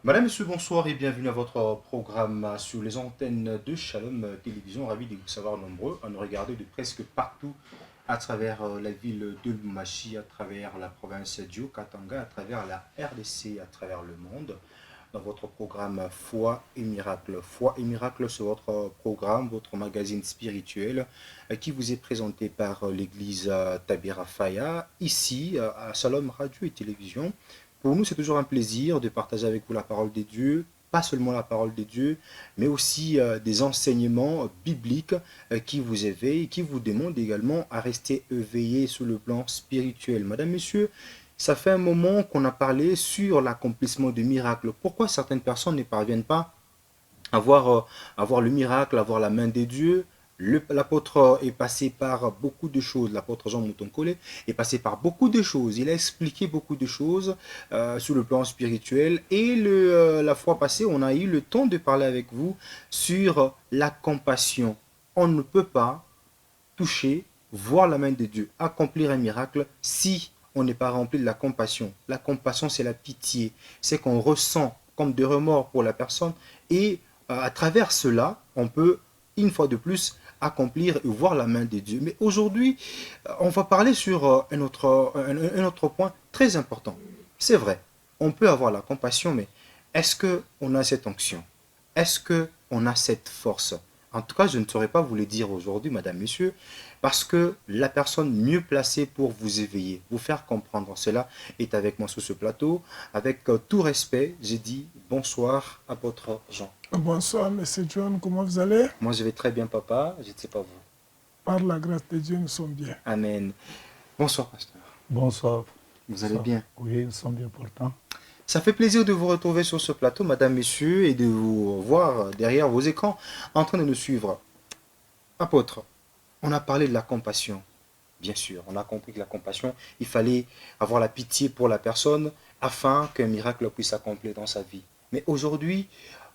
Madame, Monsieur, bonsoir et bienvenue à votre programme sur les antennes de Shalom Télévision. Ravi de vous savoir nombreux à nous regarder de presque partout à travers la ville de Lumachi, à travers la province d'Yo-Katanga, à travers la RDC, à travers le monde. Dans votre programme Foi et Miracle. Foi et Miracle, c'est votre programme, votre magazine spirituel qui vous est présenté par l'église Tabira Faya, ici à Shalom Radio et Télévision. Pour nous, c'est toujours un plaisir de partager avec vous la parole des dieux, pas seulement la parole des dieux, mais aussi des enseignements bibliques qui vous éveillent, qui vous demandent également à rester éveillés sur le plan spirituel. Madame, Monsieur, ça fait un moment qu'on a parlé sur l'accomplissement de miracles. Pourquoi certaines personnes ne parviennent pas à voir le miracle, à voir la main des dieux? L'apôtre est passé par beaucoup de choses. L'apôtre Jean Moutonkole est passé par beaucoup de choses. Il a expliqué beaucoup de choses sur le plan spirituel. Et la fois passée, on a eu le temps de parler avec vous sur la compassion. On ne peut pas toucher, voir la main de Dieu, accomplir un miracle si on n'est pas rempli de la compassion. La compassion, c'est la pitié. C'est qu'on ressent comme des remords pour la personne et à travers cela, on peut, une fois de plus, accomplir et voir la main de Dieu. Mais aujourd'hui, on va parler sur un autre point très important. C'est vrai, on peut avoir la compassion, mais est-ce qu'on a cette onction? Est-ce qu'on a cette force? En tout cas, je ne saurais pas vous le dire aujourd'hui, madame, monsieur, parce que la personne mieux placée pour vous éveiller, vous faire comprendre cela est avec moi sur ce plateau. Avec tout respect, j'ai dit bonsoir, apôtre Jean. Bonsoir, Monsieur John, comment vous allez? Moi, je vais très bien, papa. Je ne sais pas vous. Par la grâce de Dieu, nous sommes bien. Amen. Bonsoir, pasteur. Bonsoir. Vous allez bien? Oui, nous sommes bien pourtant. Ça fait plaisir de vous retrouver sur ce plateau, madame, messieurs, et de vous voir derrière vos écrans en train de nous suivre. Apôtre, on a parlé de la compassion. Bien sûr, on a compris que la compassion, il fallait avoir la pitié pour la personne afin qu'un miracle puisse s'accomplir dans sa vie. Mais aujourd'hui,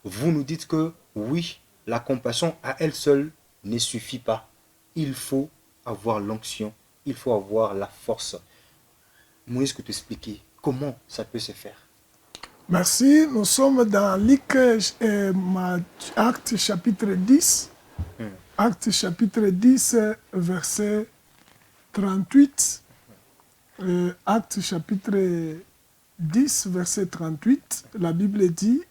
vous nous dites que oui, la compassion à elle seule ne suffit pas. Il faut avoir l'onction, il faut avoir la force. Moïse, que t'expliquer comment ça peut se faire. Merci. Nous sommes dans Luc, Acte chapitre 10. Acte chapitre 10, verset 38. Acte chapitre 10, verset 38. La Bible dit,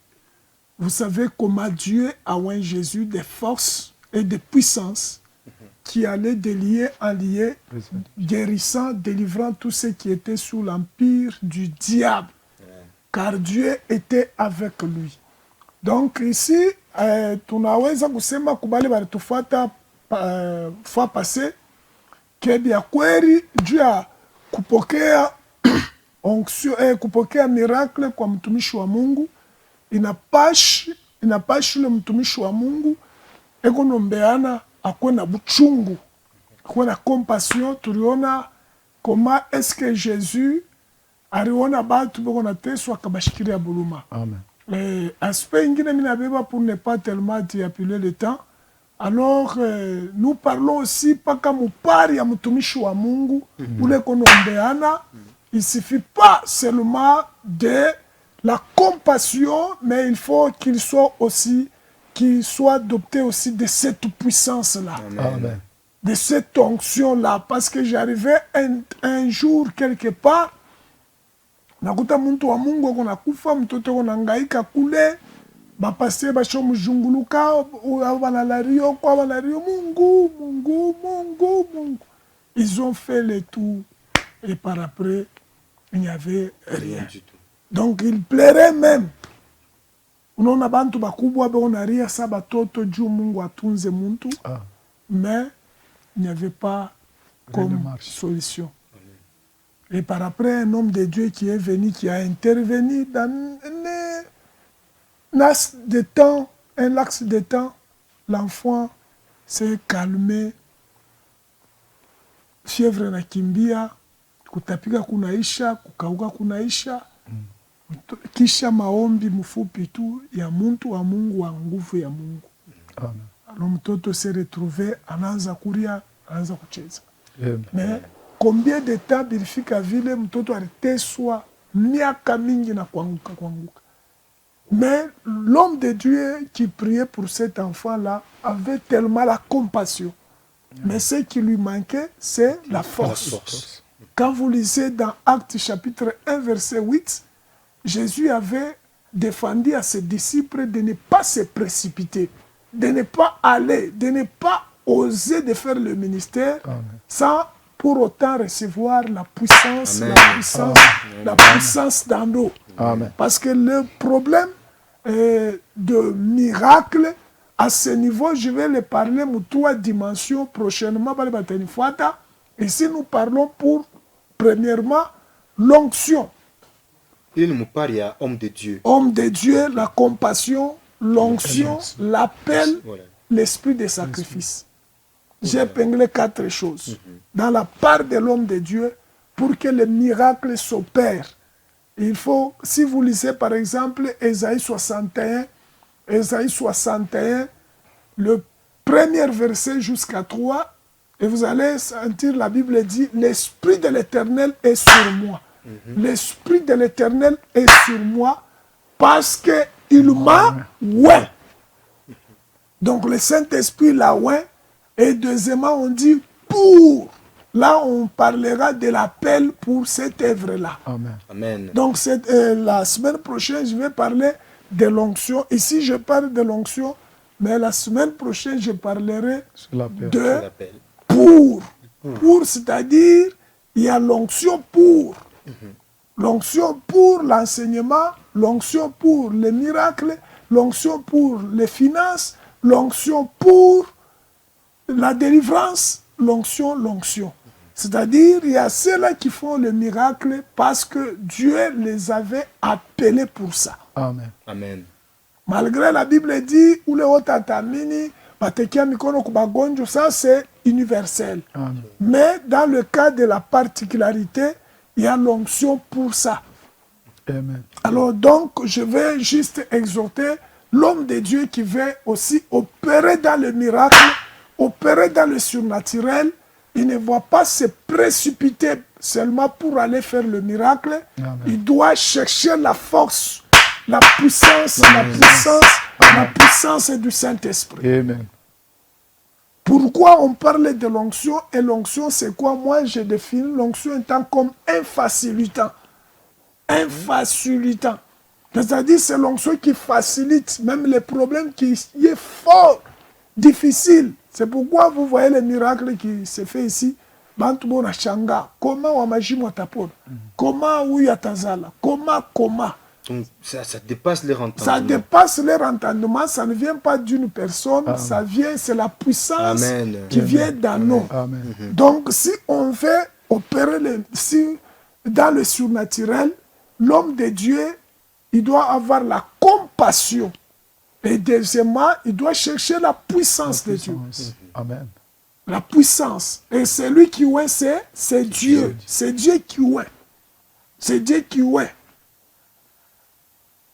vous savez comment Dieu a oint Jésus de force et de puissance qui allait de lieu en lieu, guérissant, délivrant tous ceux qui étaient sous l'empire du diable, car Dieu était avec lui. Donc ici, tunaweza kusema kubali walitufuata fois passé kebya kweli juu ya kupokea onction, kupokea miracle kwa mtumishi wa Mungu inapashi ule mtumishi wa Mungu ekonombeana akuwe na buchungu, akuwe na compassion. Tuliona koma eske Jésus aliona batu beko na teso akabashikilia buluma. Amen. Aspect ingine mina beba pour ne pas tellement diapiler le temps. Alors nous parlons aussi paka mupari ya mtumishi wa Mungu ule konombeana. Il suffit pas seulement de la compassion, mais il faut qu'il soit doté aussi de cette puissance-là, Amen. de cette onction-là. Parce que j'arrivais un jour quelque part, nakuta muntu wa Mungu ako nakufa, mtoto ako nangaika kule, bapase basho mzunguluka, banalario kwa banalario, Mungu, Mungu, Mungu, Mungu. Ils ont fait le tour et par après, il n'y avait rien Du tout. Donc il plairait même. Unaona bantu bakubwa be onaria sa batoto juu Mungu atunze muntu, mais il n'y avait pas comme solution. Et par après, un homme de Dieu qui est venu, qui a intervenu dans un laps de temps, l'enfant s'est calmé, fièvre na kimbia, kutapika kunaisha, kukauka kunaisha, kisha maombi mfupi tu ya muntu wa Mungu wa nguvu ya Mungu. Amen. Alors mtoto s'est retrouvé, anaanza kuria, anaanza kucheza. Amen. Mais combien de temps bilifika vile mtoto aliteswa miaka mingi na kuanguka. Mais l'homme de Dieu qui priait pour cet enfant-là avait tellement la compassion. Mais ce qui lui manquait, c'est la force. Quand vous lisez dans Actes chapitre 1, verset 8, Jésus avait défendu à ses disciples de ne pas se précipiter, de ne pas aller, de ne pas oser de faire le ministère sans pour autant recevoir la puissance, la puissance d'en haut. Parce que le problème de miracle, à ce niveau, je vais le parler en 3 dimensions prochainement. Ici, nous parlons pour, premièrement, l'onction. Il nous parle, il y a homme de Dieu. Homme de Dieu, la compassion, l'onction, l'appel, l'esprit de sacrifice. J'ai épinglé 4 choses dans la part de l'homme de Dieu pour que le miracle s'opère. Il faut, si vous lisez par exemple Ésaïe 61, le premier verset jusqu'à 3, et vous allez sentir, la Bible dit, l'Esprit de l'Éternel est sur moi. L'Esprit de l'Éternel est sur moi parce qu'il m'a oué. Donc le Saint-Esprit l'a oué. Et deuxièmement, on dit pour. Là, on parlera de l'appel pour cette œuvre-là. Amen. Donc la semaine prochaine, je vais parler de l'onction. Ici, je parle de l'onction, mais la semaine prochaine, je parlerai de pour. Pour, c'est-à-dire, il y a l'onction pour. L'onction pour l'enseignement, l'onction pour les miracles, l'onction pour les finances, l'onction pour la délivrance, l'onction. C'est-à-dire, il y a ceux-là qui font le miracle parce que Dieu les avait appelés pour ça. Amen. Malgré la Bible dit, ou le otatamini, ça c'est universel. Mais dans le cas de la particularité, il y a l'onction pour ça. Alors donc, je vais juste exhorter l'homme de Dieu qui veut aussi opérer dans le miracle, opérer dans le surnaturel. Il ne va pas se précipiter seulement pour aller faire le miracle. Il doit chercher la force, la puissance du Saint-Esprit. Pourquoi on parle de l'onction? Et l'onction, c'est quoi? Moi, je définis l'onction étant comme un facilitant. Un facilitant. C'est-à-dire, c'est l'onction qui facilite même les problèmes qui est fort, difficile. C'est pourquoi vous voyez les miracles qui se fait ici. Bantubo na shanga. Comment wamajimu watapona? Comment uyatazala? Comment? Donc, ça dépasse leur entendement. Ça dépasse leur entendement. Ça ne vient pas d'une personne. Ça vient, c'est la puissance qui vient dans nous. Donc, si on veut opérer dans le surnaturel, l'homme de Dieu, il doit avoir la compassion. Et deuxièmement, il doit chercher la puissance de Dieu. La puissance. Et celui qui ouait, c'est Dieu. C'est Dieu qui ouait. C'est Dieu qui ouait.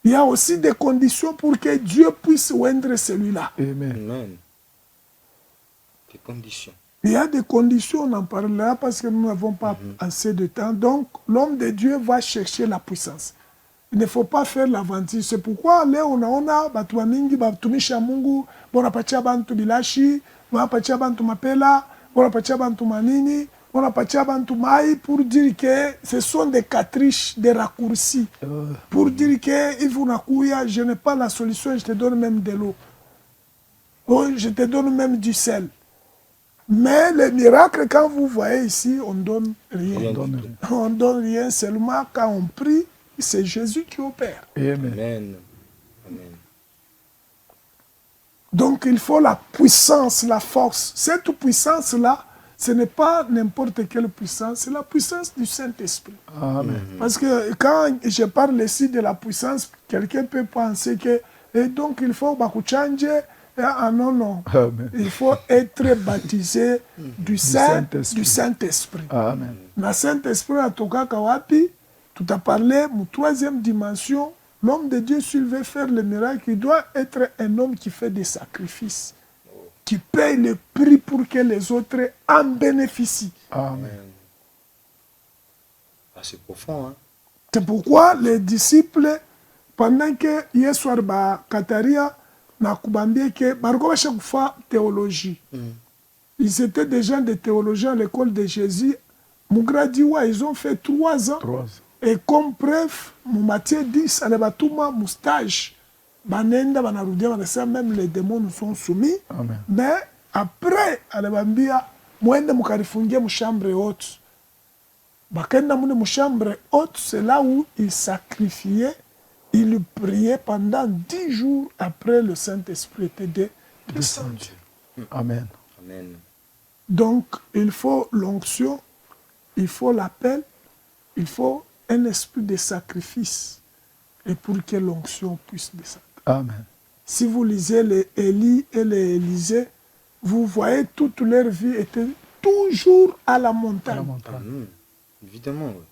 Il y a aussi des conditions pour que Dieu puisse oindre celui-là. Amen. Des conditions. Il y a des conditions, on en parlera parce que nous n'avons pas assez de temps. Donc, l'homme de Dieu va chercher la puissance. Il ne faut pas faire l'aventure. C'est pourquoi là, on a batu mingi batumisha Mungu, bona patia bantu bilashi, bona patia bantu mapela, bona patia bantu manini, bona patia bantu mai pour dire que ce sont des catriches, des raccourcis. Pour dire que Ivunakuya, je n'ai pas la solution, je te donne même de l'eau. Oh, je te donne même du sel. Mais le miracle, quand vous voyez ici, on ne donne rien. On ne donne rien, seulement quand on prie, c'est Jésus qui opère. Amen. Donc il faut la puissance, la force. Cette puissance-là, ce n'est pas n'importe quelle puissance, c'est la puissance du Saint-Esprit. Parce que quand je parle ici de la puissance, quelqu'un peut penser que et donc il faut changer. Non. Il faut être baptisé du Saint-Esprit. Le Saint-Esprit a toka kawapi. Tout a parlé, mon troisième dimension, l'homme de Dieu, s'il veut faire le miracle, il doit être un homme qui fait des sacrifices, qui paye le prix pour que les autres en bénéficient. C'est profond, hein? C'est pourquoi les disciples pendant que yesu ari bakataria na kubambie ke bariko basha kufa théologie. Ils étaient déjà des théologiens à l'école de Jésus. Mugradiwa, ils ont fait 3 ans. 3 ans. Et comme preuve, Matthieu 10, à l'abatuma, mon stage, banenda, banarudia, banasa, même les démons nous sont soumis. Amen. Mais après, à l'abambia, moende mukarifungia mu chambre haute. Bakenda mune mu chambre haute, c'est là où ils sacrifiaient, ils priaient pendant 10 jours après le Saint-Esprit était descendu. Amen. Amen. Donc, il faut l'onction, il faut l'appel, il faut un esprit de sacrifice et pour que l'onction puisse descendre. Amen. Si vous lisez les Élie et les Élisée, vous voyez toute leur vie était toujours à la montagne. À la montagne. Évidemment, oui.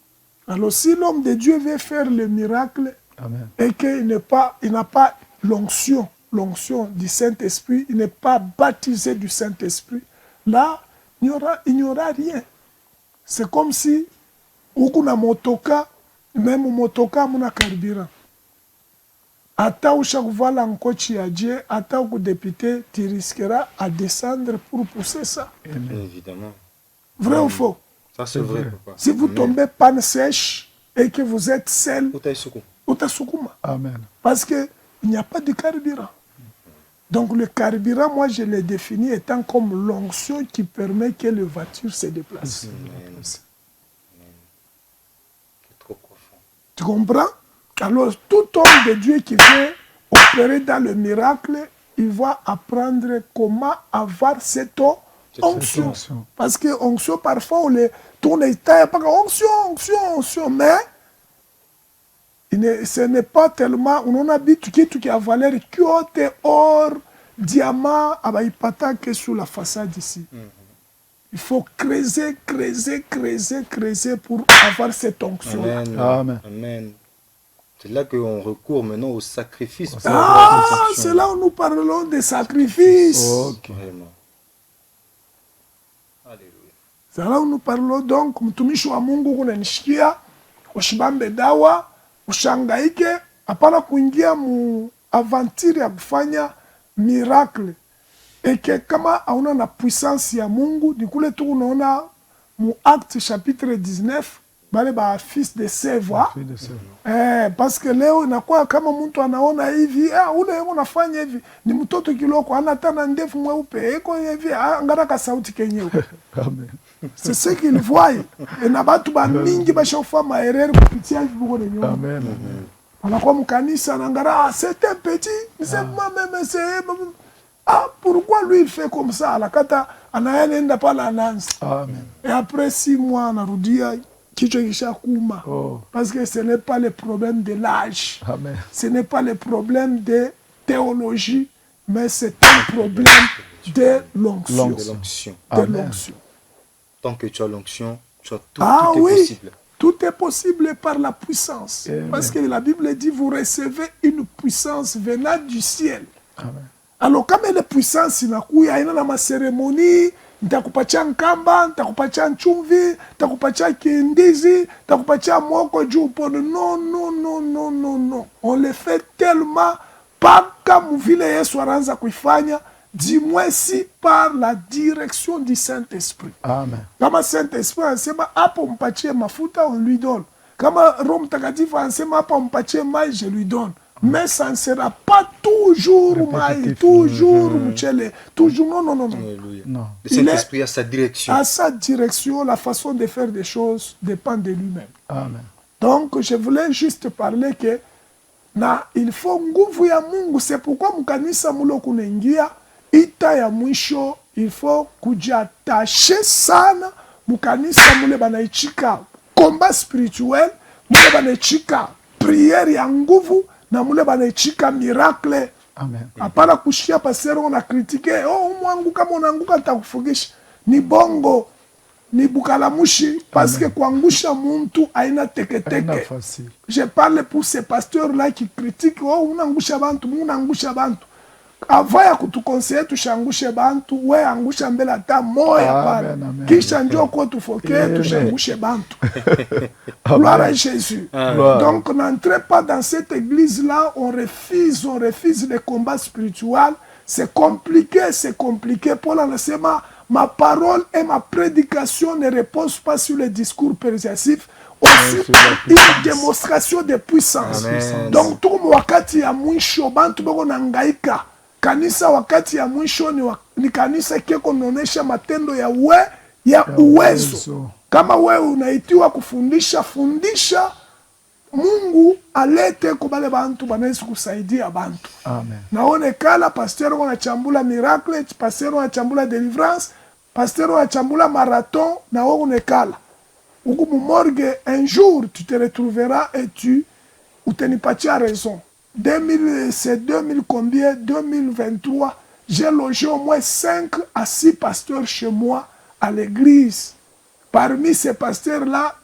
Alors, si l'homme de Dieu veut faire le miracle Amen. et qu'il n'a pas l'onction du Saint-Esprit, il n'est pas baptisé du Saint-Esprit, là, il n'y aura rien. C'est comme si, ukuna motoka, même motoka, muna carburant. Ata ushakuvala nkochi ya Dieu, ata ukudépité, tu risqueras à descendre pour pousser ça. Amen. Évidemment. Vrai ou faux? Ça, c'est vrai, papa. Si vous Amen. tombez panne sèche et que vous êtes seul, Utaisuku. utasukuma. Amen. Parce qu'il n'y a pas de carburant. Donc le carburant, moi je l'ai défini étant comme l'onction qui permet que les voitures se déplacent. Amen. C'est trop profond. Tu comprends? Alors tout homme de Dieu qui veut opérer dans le miracle, il va apprendre comment avoir cette onction. onction. Parce que onction, parfois, on les tourne et taille, pas onction, mais ce n'est pas tellement, on a dit qui a valeur, qui a or, diamant, abaipata que sur la façade ici. Il faut creuser pour avoir cette onction. Amen. Amen. Amen. C'est là qu'on recourt maintenant au sacrifice. pour Ah, avoir cette onction. c'est là où nous parlons des sacrifices. Ok. Vraiment. Alléluia. C'est là où nous parlons donc, mtumishi wa Mungu kunanishikia, ushibambe dawa, ushangaike, hapana kuingia mu aventure ya kufanya miracle. Et que kama hauna na puissance ya Mungu, ni kule tu unaona mu Acte chapitre 19, bale ba fils de Seva. Fille de sœur. Parce que leo inakuwa kama mtu anaona hivi, ule yemo nafanya hivi, ni mtoto kiloko, ana tana ndefu mweupe, eko hivi, angara ka sauti kenyewe. Amen. C'est ce qu'il voit. Et na batu ba mingi ba shofa maerere kupitia hivi buko de nyuma. Amen. Anakuwa mkanisa anangara, c'est un petit, c'est moi-même, c'est... Ah, pourquoi lui il fait comme ça? Alakata, anaenda pala anansi. Amen. Et après 6 mois, anarudia, kichwa kisha kuma. Oh. Parce que ce n'est pas le problème de l'âge. Amen. Ce n'est pas le problème de théologie, mais c'est un problème de l'onction. De l'onction. De Amen. l'onction. Tant que tu as l'onction, tout Ah est oui, possible. tout est possible par la puissance. Amen. Parce que la Bible dit, vous recevez une puissance venant du ciel. Amen. Alors kama ile puissance inakuya haina na maseremoni, nitakupatia nkamba, nitakupatia nchumvi, nitakupatia kindizi, nitakupatia mwoko juu upone. Non. On le fait tellement paka muvile Yesu anaanza kuifanya, dis-moi si par la direction du Saint-Esprit. Amen. Kama Saint-Esprit anasema hapo mpatie mafuta, on lui donne. Kama Roho Mtakatifu anasema hapo mpatie maji, je lui donne. Mais ça ne sera pas toujours maï, Répétitif. toujours mchele, toujours non. Alléluia. Non. Le Saint-Esprit a sa direction. À sa direction, la façon de faire des choses dépend de lui-même. Amen. Donc, je voulais juste parler que il faut nguvu ya Mungu. C'est pourquoi mkanisa mulo kunaingia ita ya mwisho, il faut kujiattacher sana mkanisa mule banaichika combat spirituel, mule banaichika prière ya nguvu, na mule banaichika miracle. Amen. Hapana kushia pasero na kritike, mwangu kama unaanguka nitakufugisha. Ni bongo, ni bukalamushi, parce que kuangusha muntu haina Aina teketeke. facile. Je parle pour ces pasteurs là qui critiquent, unaangusha bantu. ava ya kutukonseye tushangushe bantu, we angusha mbele ata moya pale, kisha njo kwa tufoke tushangushe bantu. Gloire à Jésus. Donc n'entrez pas dans cette église là, on refuse les combats spirituels. C'est compliqué. Paul en sema, ma parole et ma prédication ne reposent pas sur les discours persuasifs, aussi une démonstration de puissance. Amen. Donc tuko wakati ya mwisho bantu bako nangaika. Kanisa wakati ya mwisho ni kanisa kiko naonesha matendo ya uwezo. Kama wewe unaitiwa kufundisha, fundisha. Mungu alete kubale bantu banaweza kusaidia bantu. Amen. Naonekana pasteur wanachambula miracle, pasteur wanachambula deliverance, pasteur wanachambula marathon, na onekala. Uku morgue un jour tu te retrouveras et tu utenipatia raison. 2000 combien 2023, j'ai logé au moins 5 à 6 pasteurs chez moi à l'église. Parmi ces pasteurs-là,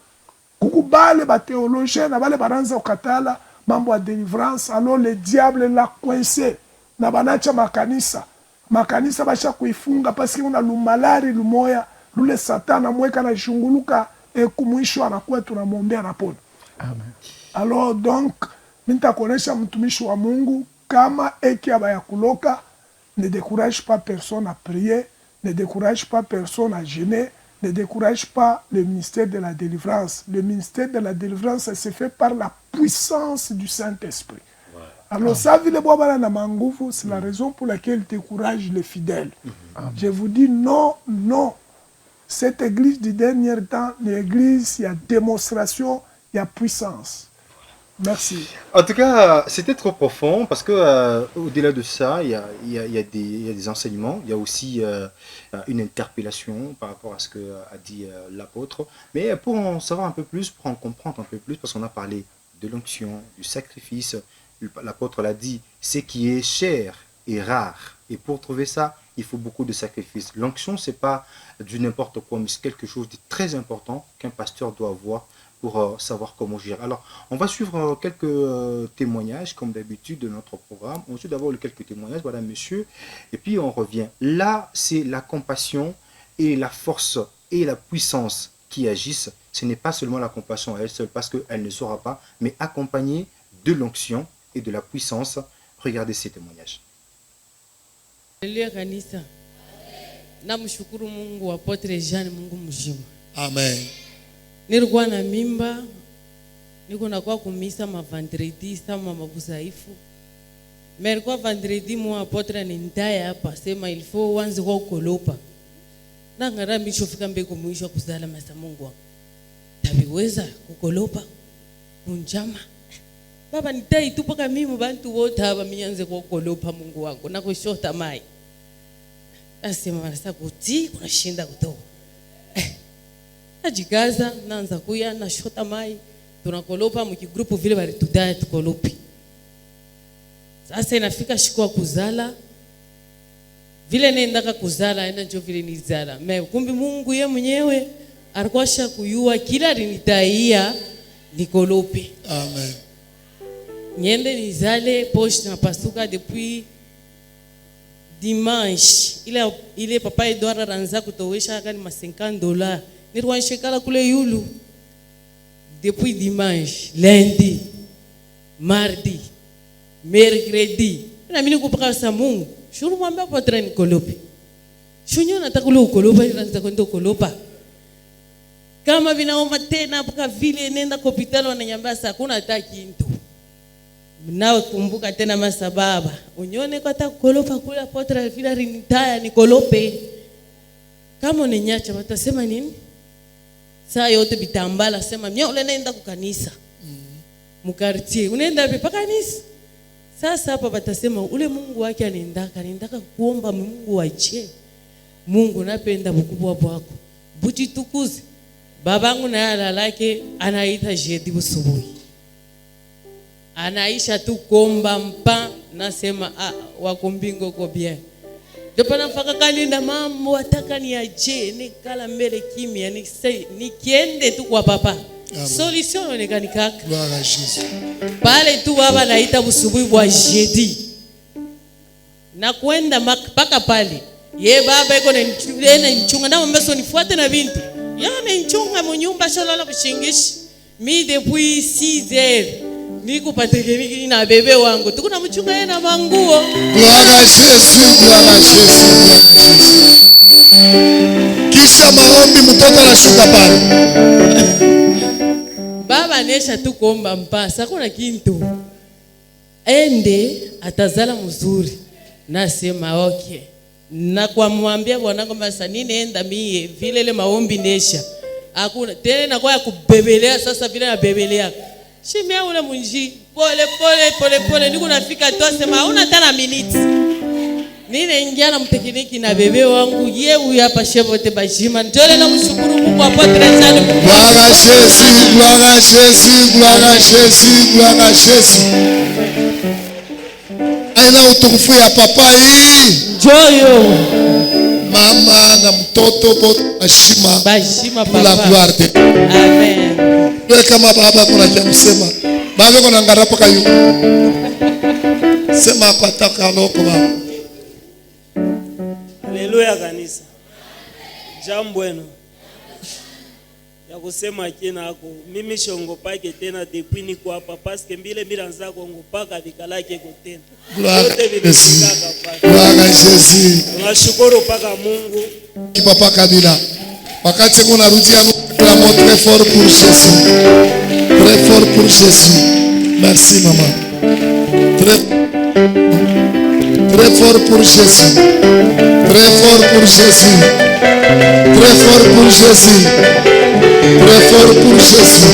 kuku bale ba théologien na bale baranza ukatala mambo ya délivrance, alors le diable l'a coincé na banacha makanisa basha kuifunga parce que una lumalari lumoya lule satana mweka na shunguluka kumwisho anakuwa tunamwombea napona. Amen. Alors donc nitakuonesha mtumishi wa Mungu kama aba ya kuloka, ne décourage pas personne à prier, ne décourage pas personne à jeûner. Ne décourage pas le ministère de la délivrance. Le ministère de la délivrance, ça se fait par la puissance du Saint-Esprit. Ouais. Alors, ça, c'est la raison pour laquelle il décourage les fidèles. Je vous dis non. Cette église du dernier temps, l'église, il y a démonstration, il y a puissance. Merci. En tout cas, c'était trop profond parce que au-delà de ça, il y a des enseignements, il y a aussi une interpellation par rapport à ce que a dit l'apôtre. Mais pour en savoir un peu plus, pour en comprendre un peu plus, parce qu'on a parlé de l'onction, du sacrifice, l'apôtre l'a dit, ce qui est cher et rare. Et pour trouver ça, il faut beaucoup de sacrifices. L'onction, c'est pas du n'importe quoi, mais c'est quelque chose de très important qu'un pasteur doit avoir pour savoir comment gérer. Alors, on va suivre quelques témoignages, comme d'habitude, de notre programme. On suit d'abord quelques témoignages, voilà, monsieur, et puis on revient. Là, c'est la compassion et la force et la puissance qui agissent. Ce n'est pas seulement la compassion à elle seule, parce qu'elle ne saura pas, mais accompagnée de l'onction et de la puissance. Regardez ces témoignages. Amen. Nilikuwa na mimba, niko nakuwa kumisa mavandredi sama mabuzaifu. Merikuwa vendredi mwa apotre ni ndaya hapa, sema ilifo wanzi kwa ukolopa. Na ngara misho fika mbeko mwisho kuzala masa Mungu wangu. Tabiweza kukolopa, kunjama. Baba nitai tu paka mimi bantu wote hapa mianze kwa ukolopa Mungu wangu. Na kushota mai. Asema wanasa kuti, kuna shinda kutoka. Najikaza naanza kuya na shota mai tunakolopa mkigrupu vile bali tudaya tukolopi. Sasa inafika siku ya kuzala vile nendaka kuzala enda njo vile nizala me kumbi Mungu ye mwenyewe alikuwa kuyua kila linitaia nikolopi. Amen. Niende nizale poche na pasuka depuis dimanche ile papa Edouard ranza kutowesha kani ma $50. Nirwan shekala kule yulu depuis dimanche, lundi, mardi, mercredi. Na mimi nikupaka sa Mungu. Shuru mwambia potre nikolope. Shunyo nataka kule ukolopa ili nataka kwenda ukolopa. Kama vinaoma tena mpaka vile nenda hospitali wananiambia sasa kuna hata kintu. Mnao kumbuka tena masababa. Unyone kwa hata kukolopa kule potre vile rinitaya nikolope. Kama unenyacha watasema nini? Saa yote bitambala sema mimi ule naenda kukanisa. Mukartie unaenda vipi kanisa? Sasa hapa batasema ule Mungu wake anaendaka kuomba Mungu ache. Mungu napenda mkubwa wako. Buti tukuzi. Babangu na yala lake anaita jeudi busubuhi. Anaisha tu komba mpa nasema wako mbingo kwa bien. Dopana faka kalinda mambo wataka ni aje ni kala mbele kimya ni kiende tu kwa papa. Amen. Solution onekani kaka. Gloire à Jésus. Pale tu baba naita busubuhi bwa jeudi. na kwenda mpaka pale ye baba iko na nchunga na mama nifuate na binti yana nchunga mnyumba shalala kushingishi mi depuis 6 heures niko patekeniki na bebe wangu tuko na mchunga yeye na manguo. Gloire à Jésus, gloire à Jésus. Kisha maombi mtoto anashuka pale. Baba nesha tu kuomba mpasa kuna kintu ende atazala mzuri. Nasema okay. Na kwa mwambia bwanangu basa ninaenda mie vile ile maombi nesha. Hakuna tena kwa kubebelea sasa vile na bebelea. Shimia ule munji pole niko nafika tu sema hauna tena minute. Ninaingia na mtekiniki na bebe wangu ye huyu hapa shevote bashima. Njole na mshukuru Mungu apotre sana. Gloire à Jésus, gloire à Jésus, gloire à Jésus, gloire à Jésus. Aina utukufu ya papa hii. Joyo. Mama na mtoto bote bashima papa. La gloire de Dieu. Amen. Wewe kama baba kuna cha kusema. Baba kuna ngarapo kayu. Sema kwa taka loko baba. Haleluya kanisa. Jambo wenu. Ya kusema kina ako mimi shongopake tena depuis niko hapa parce que mbile miranza kongopaka bikalake ko tena. Gloire à Jésus. Tunashukuru paka Mungu. Papa Kabila. Wakati kuna rudia la mot très fort pour Jésus. Très fort pour Jésus. Merci maman. Très fort pour Jésus. Très fort pour Jésus. Très fort pour Jésus. Très fort pour Jésus.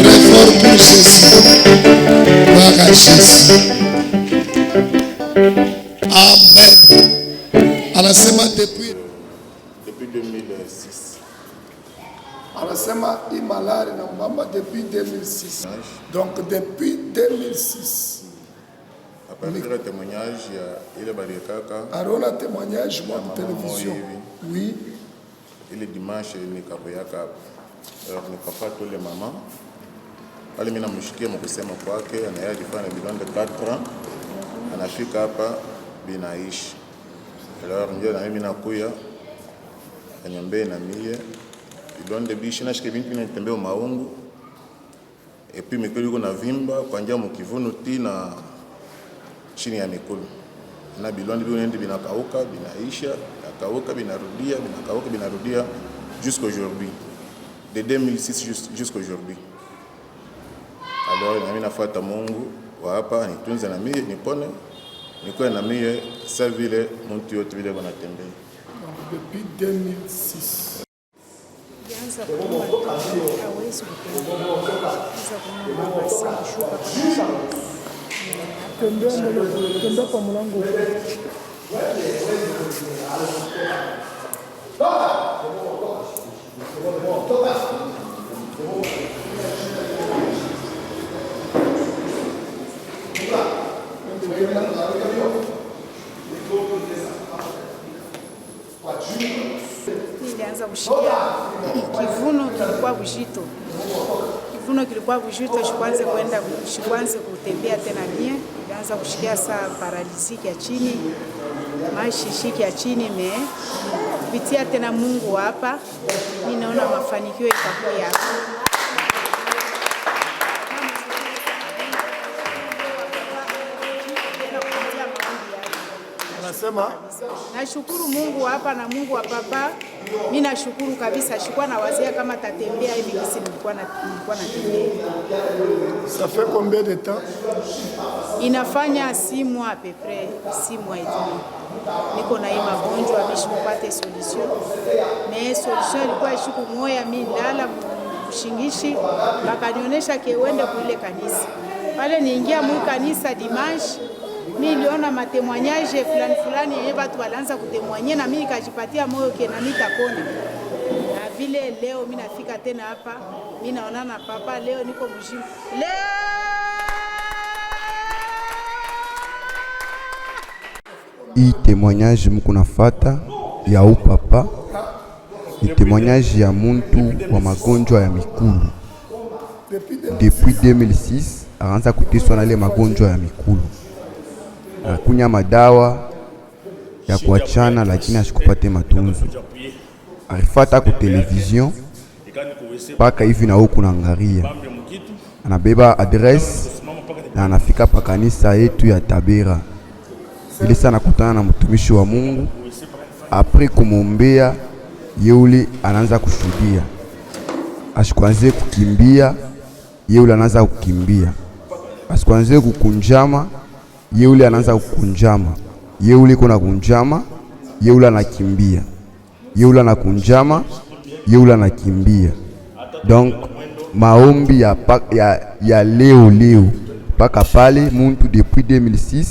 Très fort pour Jésus. Gloire à Jésus. Amen. Anasema depuis 2006. Anasema hii malari na mama depuis 2006. Donc depuis 2006. À partir du témoignage, il est barré kaka. Arona témoignage moi de télévision. Oui. Il est dimanche ni kapoyaka. Alors ni papa tous les mamans. Pale mimi namshikia mkusema kwake anaye kufanya bilan de 4 ans. Anafika hapa binaishi. Alors ndio na mimi nakuya. Anyambe na mie. Bilan de bishi na shike bintu ninatembea maungu. Et puis mikolo yuko na vimba kwa njia mkivuno tina chini ya mikolo. Na bilondi bionendi binakauka, binaisha, binakauka, binarudia, binakauka, binarudia jusqu'aujourd'hui. De 2006 jusqu'aujourd'hui. Alors, nami nafuata Mungu wa hapa nitunze na mie nipone. Nikuwe na mie sa vile mtu yote vile wanatembea. Depuis 2006. Alianza kuomba hawezi kutembea. Alianza kuomba basi kushuka Tembea kwa mlango. Nilianza kushikia kivuno kilikuwa bujito. Kivuno kilikuwa bujito, shikwanze kutembea tena mie. Nilianza kushikia saa paraliziki ya chini. Mashishiki ya chini kupitia tena Mungu hapa. Mimi naona mafanikio itakuwa hapa. Nashukuru Mungu hapa na Mungu wa papa. Mimi nashukuru kabisa, shukua na wazia kama tatembea hivi kisi nilikuwa natembea. Ça fait combien de temps? Inafanya 6 mois à peu près, 6 mois et demi. Niko na hii magonjwa bishi kupate solution. Mais solution ilikuwa ishiku moya mimi lala kushingishi bakanionyesha kiwende kuile kanisa. Pale niingia mu kanisa dimanche. Mimi niliona matemoignage fulani yenye watu walianza kutemoigner na mimi nikajipatia moyo kena nitakona. Na vile leo mimi nafika tena hapa, mimi naona na papa leo niko mjini. Hii témoignage mko nafata ya upapa ni témoignage ya muntu wa magonjwa ya mikulu. Depuis 2006 anaanza kuteswa na ile magonjwa ya mikulu. anakunya madawa ya kuachana, lakini asikupate matunzo. Alifata ku television paka hivi na huku naangalia, anabeba adresse na anafika pa kanisa yetu ya Tabera. Ili sana kutana na mtumishi wa Mungu, apres kumwombea yule anaanza kushuhudia. Ashikwanze kukimbia, yule anaanza kukimbia. Ashikwanze kukunjama, yule anaanza kukunjama. Yule kuna kunjama, yule anakimbia. Yule anakunjama, yule anakimbia. Donc maombi ya leo paka pale muntu depuis 2006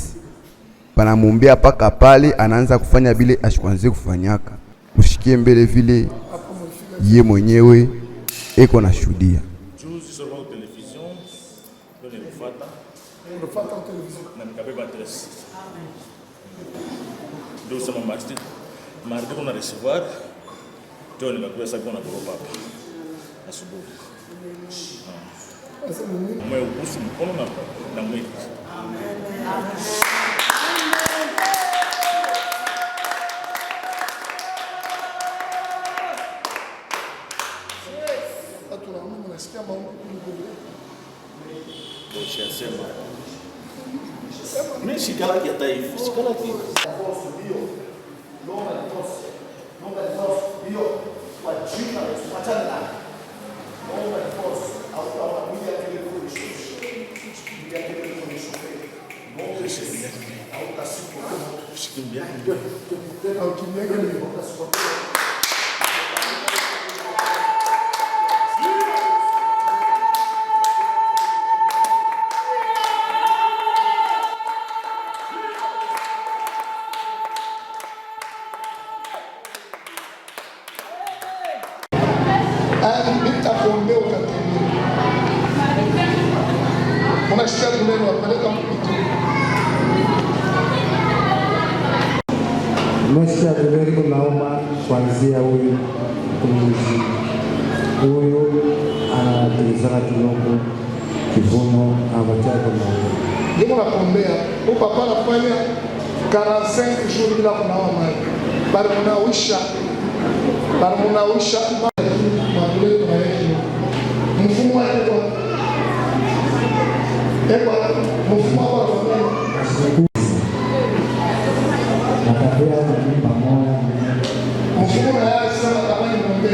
panamwombea paka pale anaanza kufanya vile ashikwanze kufanyaka. Mushikie mbele vile ye mwenyewe eko na shuhudia. Mardi kuna recevoir ndio nikakuwa sasa kuna group hapa asubuhi. Umeugusa mkono na mwili. Mimi shikala kia taifa, shikala kia. Nitakuombea utatembea. Unasikia neno wapeleka mtu. Mwisho Mungu naomba kuanzia huyu mtumishi. Huyu anatilizana kidogo kivuno abatia kwa Ndio nakuombea. Huko papa anafanya 45 jours bila kunawa maji. Bali mnawisha. Mfumo wa mfumo wa mfumo ya sana kama ni ngombe.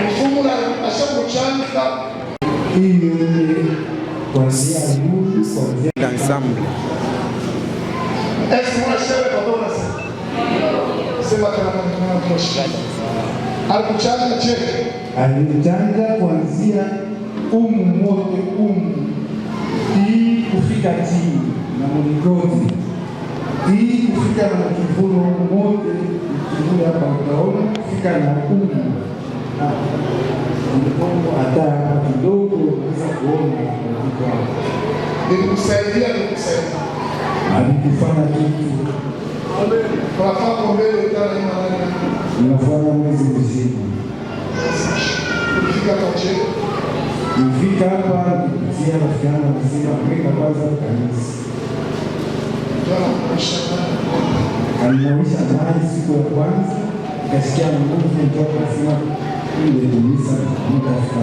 Mfumo na ashakuchanga kuanzia Mungu kuanzia ensemble. Est-ce que moi je sais pas comment ça? C'est ma camarade proche. Alikuchanga je? Alichanga kuanzia mote hii kufika chini na mlingoti. Hii kufika na kivuno mote kivuno hapa utaona kufika na Mungu hata kidogo unaweza kuona nikusaidia alikufanya kitu kwa mbele tena imani unafanya mwezi mzima kufika kwa cheo ifika hapa kupitia rafiki mzima mweka kwanza kanisa alimawisha maji siku ya kwanza kasikia nguvu kutoka sima ile kanisa mtafika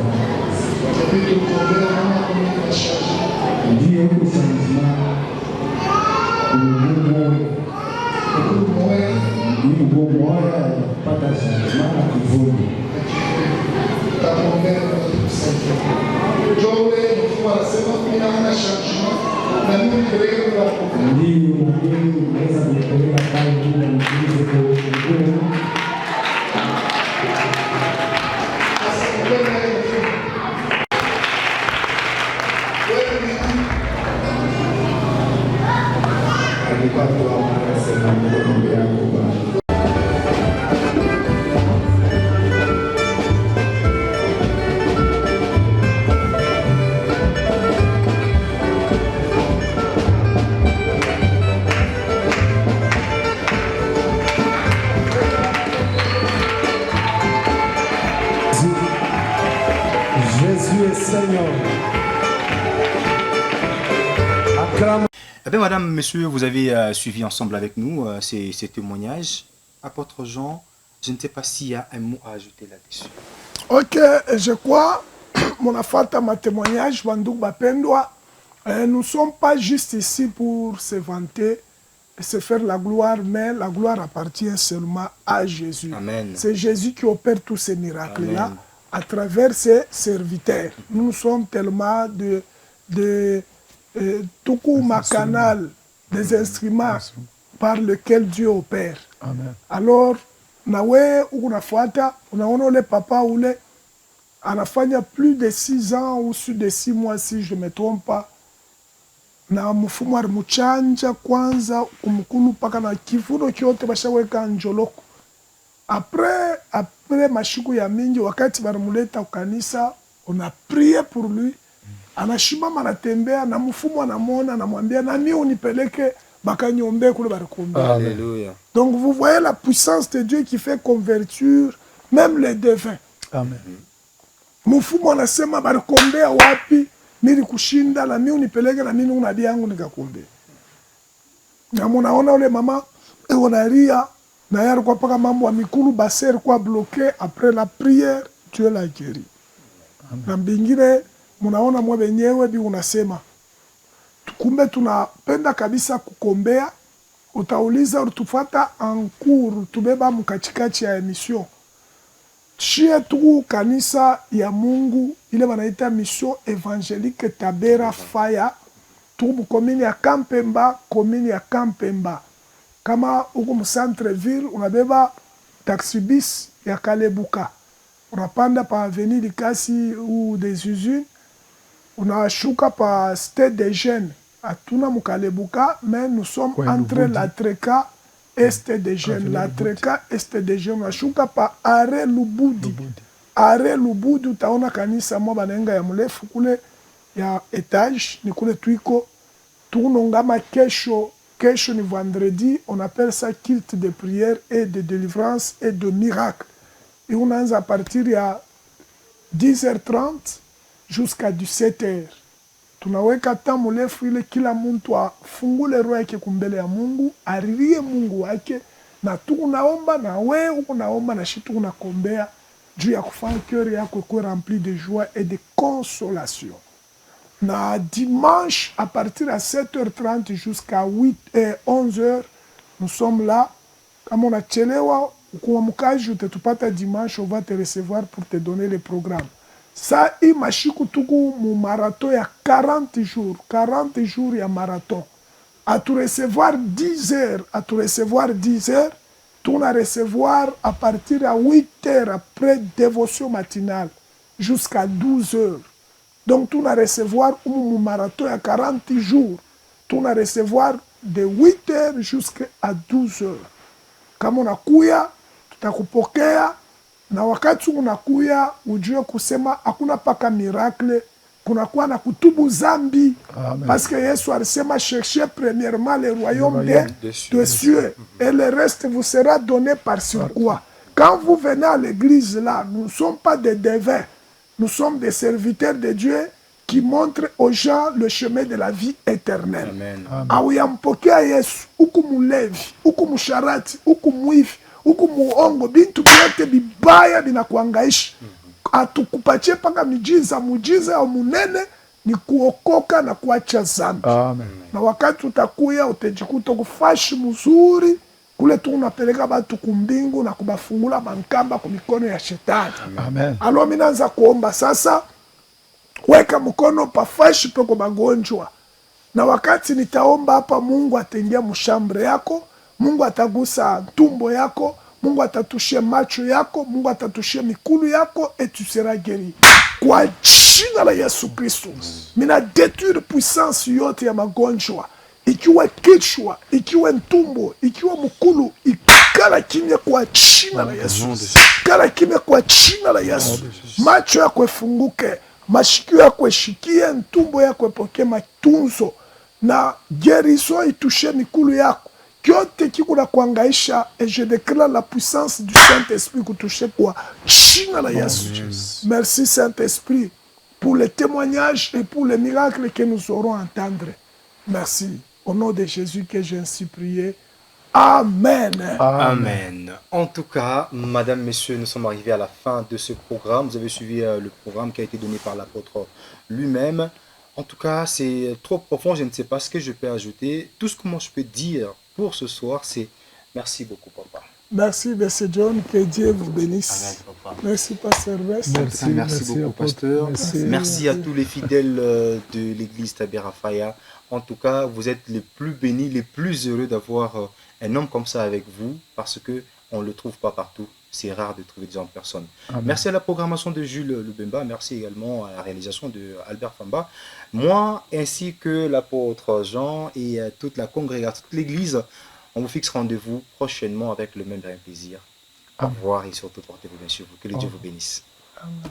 ndio kusimama Mungu moja pata sana kivuli takuombea kwa kusaidia Joe mkuu anasema kuna hana changement na mimi ndio ndio naweza kupeleka pale bila mzigo kwa Seigneur. Acclame. Eh bien, madame, monsieur, vous avez suivi ensemble avec nous ces témoignages. Apôtre Jean, je ne sais pas s'il y a un mot à ajouter là-dessus. Ok, je crois, mon affaire, ma témoignage, Bandou Bapendwa, nous ne sommes pas juste ici pour se vanter et se faire la gloire, mais la gloire appartient seulement à Jésus. Amen. C'est Jésus qui opère tous ces miracles-là à travers ses serviteurs. Nous sommes tellement de Toukouma canal, des instruments par lesquels Dieu opère. Amen. Alors, nawe unafuata, unaona ule papa ule anafanya plus de 6 ans ou sur de 6 mois si je ne me trompe pas, na mfumo alimuchanja kwanza kumkulu mpaka na kifuno kyote bashaweka njoloko. Après mashiku ya mingi, wakati balimuleta kanisa, on a prié pour lui. Anashimama anatembea na mfumo anamwona, anamwambia nani unipeleke bakanyombe kule barikombe. Alléluia. Donc vous voyez la puissance de Dieu qui fait convertir même les devins. Amen. Mfumo anasema barikombea wapi, mimi kushinda na mimi unipeleke na mimi unabii yangu nikakombe. Na munaona ule mama onaria na yari kwa paka mambo ya mikulu baser kwa bloqué après la prière, Dieu l'a guéri. Na mbingine munaona mwe benyewe bi unasema kumbe tunapenda kabisa kukombea. Utauliza utufata en cours tubeba mkachikachi ya emission. Chie tu kanisa ya Mungu ile wanaita mission évangélique Tabera Faya tu komini ya Kampemba, komini ya Kampemba. Kama uko mu centre ville unabeba taxi bis ya Kalebuka. Unapanda pa avenue Likasi ou des usines. Unashuka pa stade des jeunes. Atuna Mukalebuka, mais nous sommes entre la Treka Est des jeunes. La Treka Est des jeunes. Unashuka pa Are Lubudi. Are Lubudi utaona kanisa mo banenga ya mrefu kule ya etage ni kule tuiko. Tunongama kesho ni vendredi, on appelle ça culte de prière et de délivrance et de miracle. Et on a à partir de 10h30 jusqu'à 17h. Tunaweka tamu lefu ile kila mtu afungule roho yake kumbele ya Mungu, aririe Mungu wake, na tunaomba na wewe unaomba na shitu unakombea juu ya kufanya cœur yako ikuwe rempli de joie et de consolation. Na dimanche, à partir de 7h30 jusqu'à 11h, nous sommes là. Comme on a chelewa, ukiamkaji utatupata dimanche, on va te recevoir pour te donner le programme. Ça, il m'a chiku tuku mon marathon ya 40 jours. 40 jours ya marathon. À te recevoir 10 heures, tu vas recevoir à partir de 8 heures après dévotion matinale jusqu'à 12 heures. Donc, tu vas recevoir un marathon à 40 jours. Tu vas recevoir de 8 heures jusqu'à 12 heures. Kama unakuya, tutakupokea. Na wakati unakuya, ujue kusema hakuna paka miracle, kunakuwa na kutubu zambi. Amen. Parce que Yesu alisema cherchez premièrement le royaume des cieux et le reste vous sera donné par sur quoi. Quand vous venez à l'église là, nous ne sommes pas des devins. Nous sommes des serviteurs de Dieu qui montrent aux gens le chemin de la vie éternelle. Amen. Awiyampokea Yesu, uku mulevi, uku musharati, uku mwivi, uku muongo, bintu vyote bibaya binakuangaisha. Atukupatie paka mujiza ya munene ni kuokoka na kuacha zambi. Amen. Na wakati utakuya utajikuta kufashi mzuri, kule tu unapeleka batu kumbingu na kubafungula mankamba kumikono ya shetani. Amen. Alo minaanza kuomba sasa, weka mkono pafashi peko magonjwa. Na wakati nitaomba hapa, Mungu ataingia mshambre yako, Mungu atagusa tumbo yako, Mungu atatushia macho yako, Mungu atatushia mikulu yako, et tu seras guéri. Kwa jina la Yesu Kristo, mina détruire puissance yote ya magonjwa. Ikiwa kichwa, ikiwa ntumbo, ikiwa mkulu, ikala kimya kwa jina la Yesu. Ikala kimya kwa jina la Yesu. Macho yako efunguke, mashikio yako eshikie, ntumbo yako epokee matunzo, na guérison itushe mikulu yako. Kyote kikuna kuangaisha, et je déclare la puissance du Saint-Esprit kutushe kwa jina la Yesu. Merci Saint-Esprit. pour les témoignages et pour les miracles que nous saurons entendre. Merci. Au nom de Jésus que j'ai ainsi prié. Amen. Amen. En tout cas, madame, messieurs, nous sommes arrivés à la fin de ce programme. Vous avez suivi le programme qui a été donné par l'apôtre lui-même. En tout cas, c'est trop profond, je ne sais pas ce que je peux ajouter. Tout ce que moi je peux dire pour ce soir, c'est merci beaucoup, papa. Merci, Monsieur John, que Dieu vous bénisse. Amen, papa. Merci, Pasteur West. Merci beaucoup, pasteur. Merci à tous les fidèles de l'église Tabé Raphaël. En tout cas, vous êtes les plus bénis, les plus heureux d'avoir un homme comme ça avec vous, parce que on ne le trouve pas partout. C'est rare de trouver des gens en personne. Amen. Merci à la programmation de Jules Lubemba. Merci également à la réalisation de Albert Famba. Moi, ainsi que l'apôtre Jean et toute la congrégation, toute l'église, on vous fixe rendez-vous prochainement avec le même plaisir. Au revoir et surtout portez-vous bien sur vous. Que le Dieu vous bénisse. Amen.